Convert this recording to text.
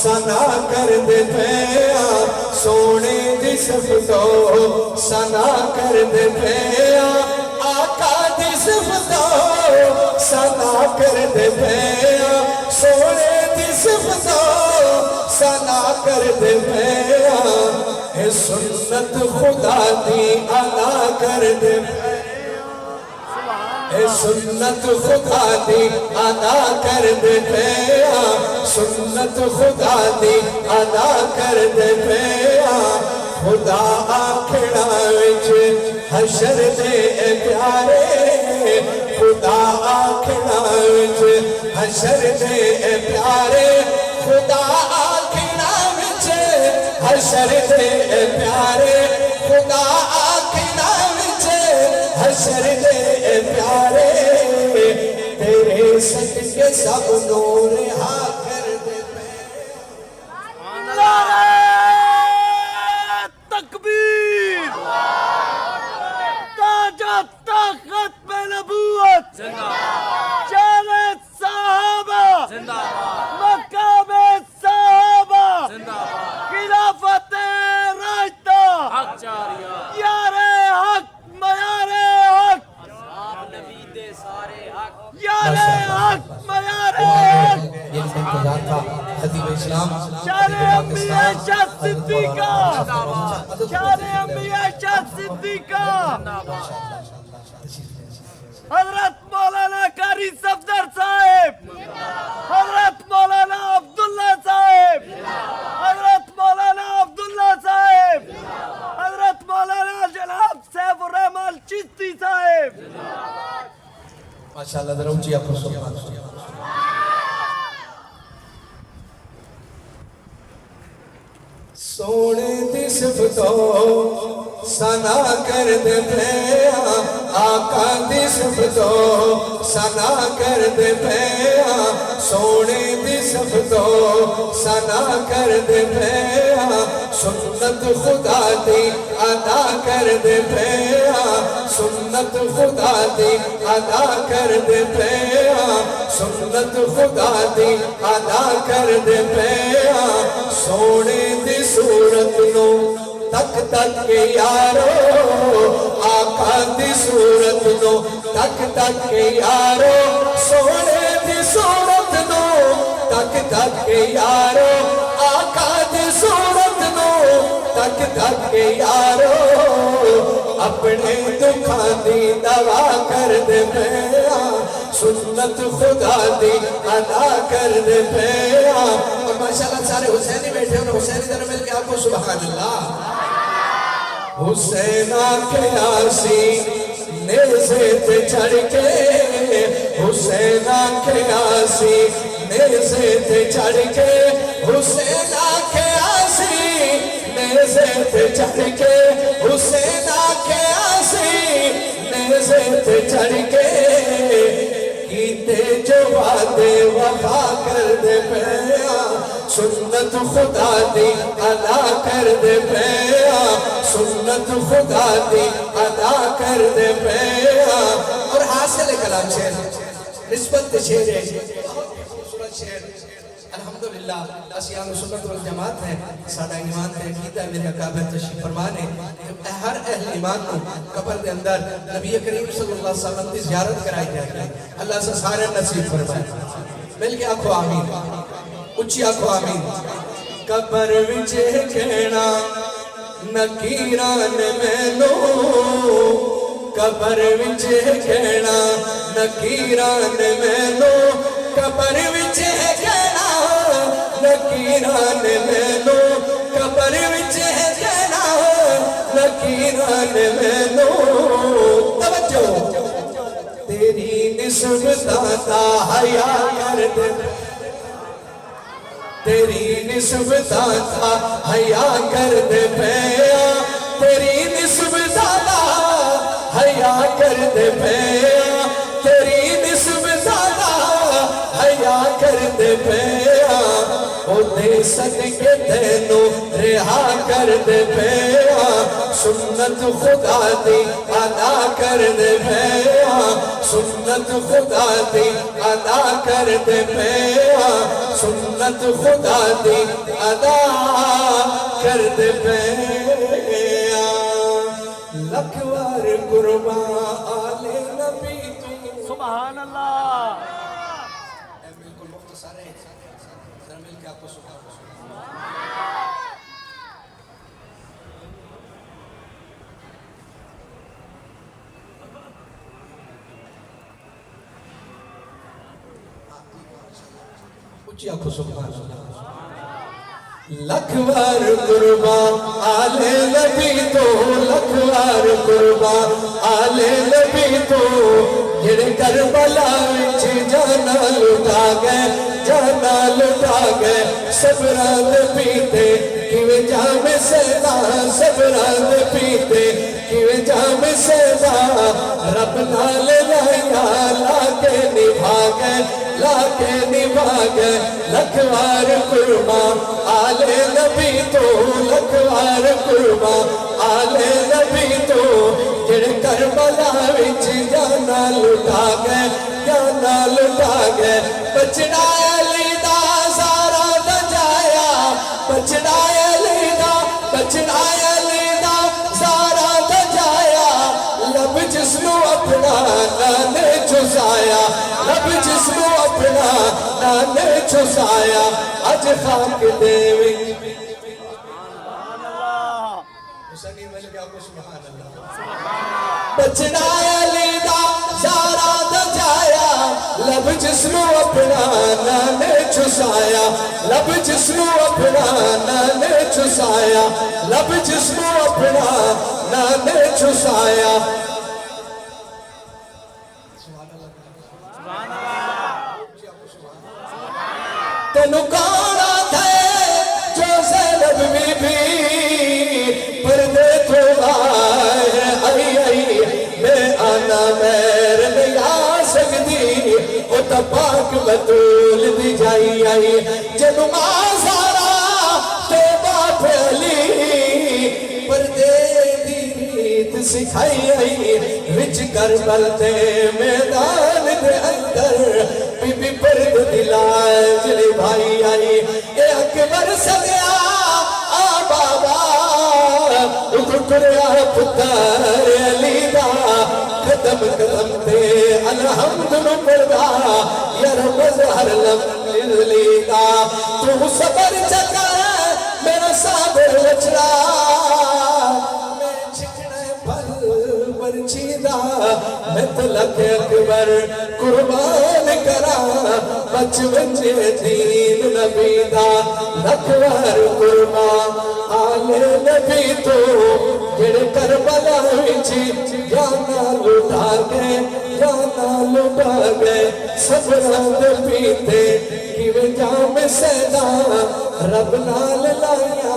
سنا کر دے پیا سونے دی صفتوں سنا کر دے پیا آقا دی صفتوں سنا کر دے پیا سونے دی صفتوں سنا کر دے پیا اے سنت خدا دی ادا کر دے پیا اے سنت خدا دی ادا کر دے پیا سنت خدا دی ادا کر دے پیا خدا آکھڑا وچ حشر دے اے پیارے خدا آکھڑا وچ حشر دے اے پیارے خدا آکھڑا وچ حشر دے اے پیارے خدا آکھڑا وچ حشر دے اے پیارے تیرے صدقے سب نور ہا کر دے نعرہ تکبیر تاج و طاقت پہ نبوت چالے صحابہ مقام صحابہ خلافت راشدہ یار حق میار حق یار حق میار حق یہ انتظار تھا حدیب اسلام شان انبیاء شاہ صدیقہ شان انبیاء شاہ صدیقہ حضرت مولانا قاری صفدر صاحب حضرت مولانا عبداللہ صاحب حضرت مولانا عبداللہ صاحب حضرت مولانا جناب سیف الرحمن چشتی صاحب ماشاءاللہ ذرا اونچی آپ کو سبحان سونے دی صفتوں سنا کر دے پیا آقا دی صفتوں سنا کر دے پیا سونے دی صفتوں سنا کر دے پیا سنت خدا دی ادا کر دے پیا سنت خدا دی ادا کر دے پیا سنت خدا دی ادا کر دے پیا سونے دی صورت نو تک تک کے یارو آقا دی صورت نو تک تک کے یارو سونے دی صورت نو تک تک کے یارو آقا دی صورت نو تک تک کے یارو اپنے دکھاں دی دوا کر دے پیا سنت خدا دی ادا کر دے پیا ماشاءاللہ سارے حسینی بیٹھے انہوں حسینی در مل کے آپ کو سبحان اللہ حسینہ کے آسی نیزے تے چڑھ کے حسینہ کے آسی نیزے تے چڑھ کے حسینہ کے آسی نیزے تے چڑھ کے حسینہ کے آسی نیزے تے چڑھ کے کیتے جو وعدے وفا کر دے پیا سنت خدا دی ادا کر دے پیا سنت خدا دی ادا کر دے پیا اور حاصل کلام شیر نسبت شیر ہے خوبصورت شیر الحمدللہ اسیان سنت والجماعت ہے سادہ ایمان تے عقیدہ میرے اکابر تشریف فرمانے ہر اہل ایمان کو قبر دے اندر نبی کریم صلی اللہ علیہ وسلم کی زیارت کرائی جائے اللہ سے سارے نصیب فرمائے مل کے آنکھو آمین اچھی آنکھو آمین قبر وچے کہنا نکیران مینو قبر وچے کہنا نکیران مینو قبر وچے کہنا نکیران مینو قبر وچے کہنا نکیران مینو توجہ تیری نسبت تا حیا کر دے تیری نسبت تا حیا کر دے پیا تیری نسبت تا حیا کر دے پیا تیری نسبت تا حیا کر دے پیا او دے صدقے تینو رہا کر دے پیا سنت خدا دی ادا کر دے پیا سنت خدا دی ادا کر دے پیا سنت خدا دی ادا کر دے پیا لکھ وار قربان آلے نبی تو سبحان اللہ بالکل مختصر ہے ذرا مل کے آپ کو سبحان اللہ اچھی آپ کو سبحان اللہ لکھ وار قربان آلے نبی تو لکھ وار قربان آلے نبی تو جڑے کربلا وچ جانا لٹا گئے جانا لٹا گئے صبران پیتے کیویں جام سیدا صبران پیتے کیویں جام سیدا رب نال لایا لا کے نبھا گئے لا کے نبھا گئے لکھ وار قربان آلے نبی تو لکھ وار قربان آلے نبی تو جڑے کربلا وچ جانا لٹا گئے جانا لٹا گئے بچڑا علی دا سارا دجایا بچڑا علی دا سارا دجایا لب جسنو اپنا نانے چھسایا لب جسنو اپنا نانے چھسایا اج خاک دے وچ حسینی مل گیا کو سبحان اللہ بچڑا علی دا سارا دجایا لب جسنو اپنا نانے چھسایا لب جسنو اپنا نانے چھسایا لب جسنو اپنا نانے چھسایا تینو کانا تھے جو زینب بی بی پردے تو آئے آئی آئی میں آنا میر نہیں آ سکتی او تا پاک بطول دی جائی آئی جنو آزارا تو باپ علی پردے دی ریت سکھائی آئی وچ کربل دے میدان دے اندر بی بی پرد دلاج لی بھائی آئی اے اکبر سگیا آ بابا اکڑیا پتر علی دا قدم قدم تے الحمد نو پڑھا یا رب زہر لملی دا تو صبر چکا میرا صابر لچڑا میں چھکڑے پھل برچی دا میں تلک اکبر قربان کرا بچ بچے دین نبی دا لکھوار قربان آلے نبی تو جڑے کربلا وچی جانا لٹا گئے صبران پیتے کیویں جام سیدا رب نال لایا